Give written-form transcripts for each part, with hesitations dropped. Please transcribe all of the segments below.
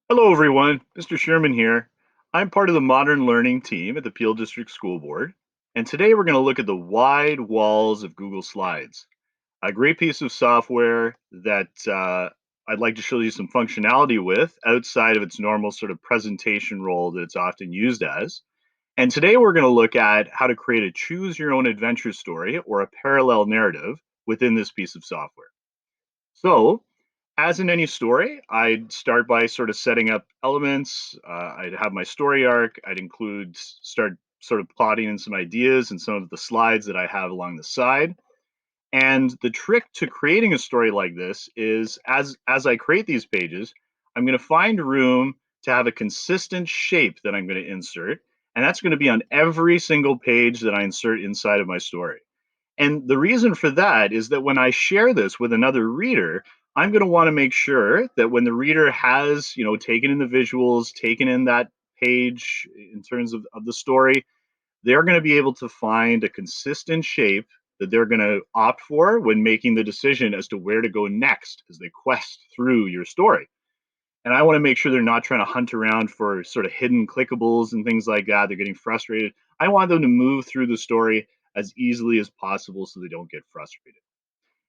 Hello, everyone. Mr. Sherman here. I'm part of the Modern Learning team at the Peel District School Board, and today we're going to look at the wide walls of Google Slides, a great piece of software that I'd like to show you some functionality with outside of its normal sort of presentation role that it's often used as. And today we're going to look at how to create a choose your own adventure story or a parallel narrative within this piece of software. So, as in any story, I'd start by sort of setting up elements. I'd have my story arc. I'd start sort of plotting in some ideas and some of the slides that I have along the side. And the trick to creating a story like this is as I create these pages, I'm going to find room to have a consistent shape that I'm going to insert. And that's going to be on every single page that I insert inside of my story. And the reason for that is that when I share this with another reader, I'm going to want to make sure that when the reader has, taken in the visuals, taken in that page in terms of the story, they're going to be able to find a consistent shape that they're going to opt for when making the decision as to where to go next as they quest through your story. And I want to make sure they're not trying to hunt around for sort of hidden clickables and things like that. They're getting frustrated. I want them to move through the story as easily as possible so they don't get frustrated.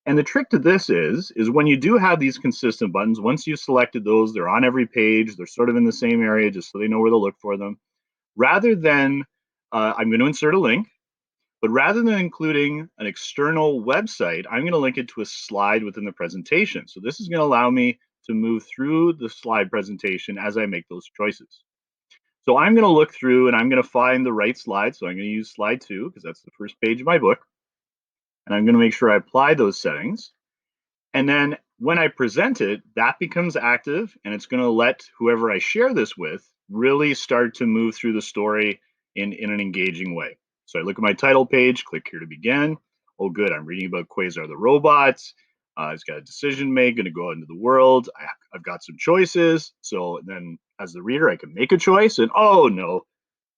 And the trick to this is when you do have these consistent buttons, once you've selected those, they're on every page, they're sort of in the same area just so they know where to look for them. Rather than, I'm going to insert a link, but rather than including an external website, I'm going to link it to a slide within the presentation. So this is going to allow me to move through the slide presentation as I make those choices. So I'm going to look through and I'm going to find the right slide. So I'm going to use slide 2 because that's the first page of my book. And I'm going to make sure I apply those settings. And then when I present it, that becomes active and it's going to let whoever I share this with really start to move through the story in an engaging way. So I look at my title page, click here to begin. Oh, good. I'm reading about Quasar the robots. It's got a decision made, going to go out into the world. I've got some choices. So then, as the reader, I can make a choice. And oh no,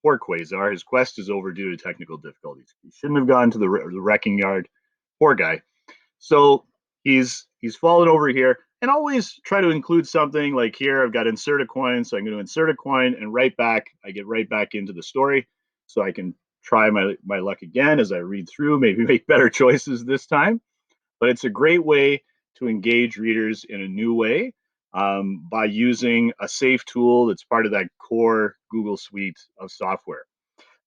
poor Quasar. His quest is over due to technical difficulties. He shouldn't have gone to the wrecking yard. Poor guy. So he's fallen over here, and always try to include something like here. I've got insert a coin, so I'm going to insert a coin, and right back I get right back into the story, so I can try my luck again as I read through, maybe make better choices this time. But it's a great way to engage readers in a new way by using a safe tool that's part of that core Google suite of software.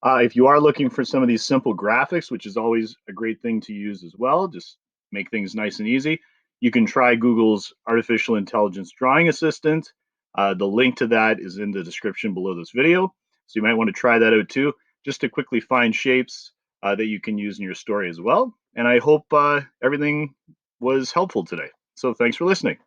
If you are looking for some of these simple graphics, which is always a great thing to use as well, just make things nice and easy, you can try Google's Artificial Intelligence Drawing Assistant. The link to that is in the description below this video. So you might want to try that out too, just to quickly find shapes that you can use in your story as well. And I hope everything was helpful today. So thanks for listening.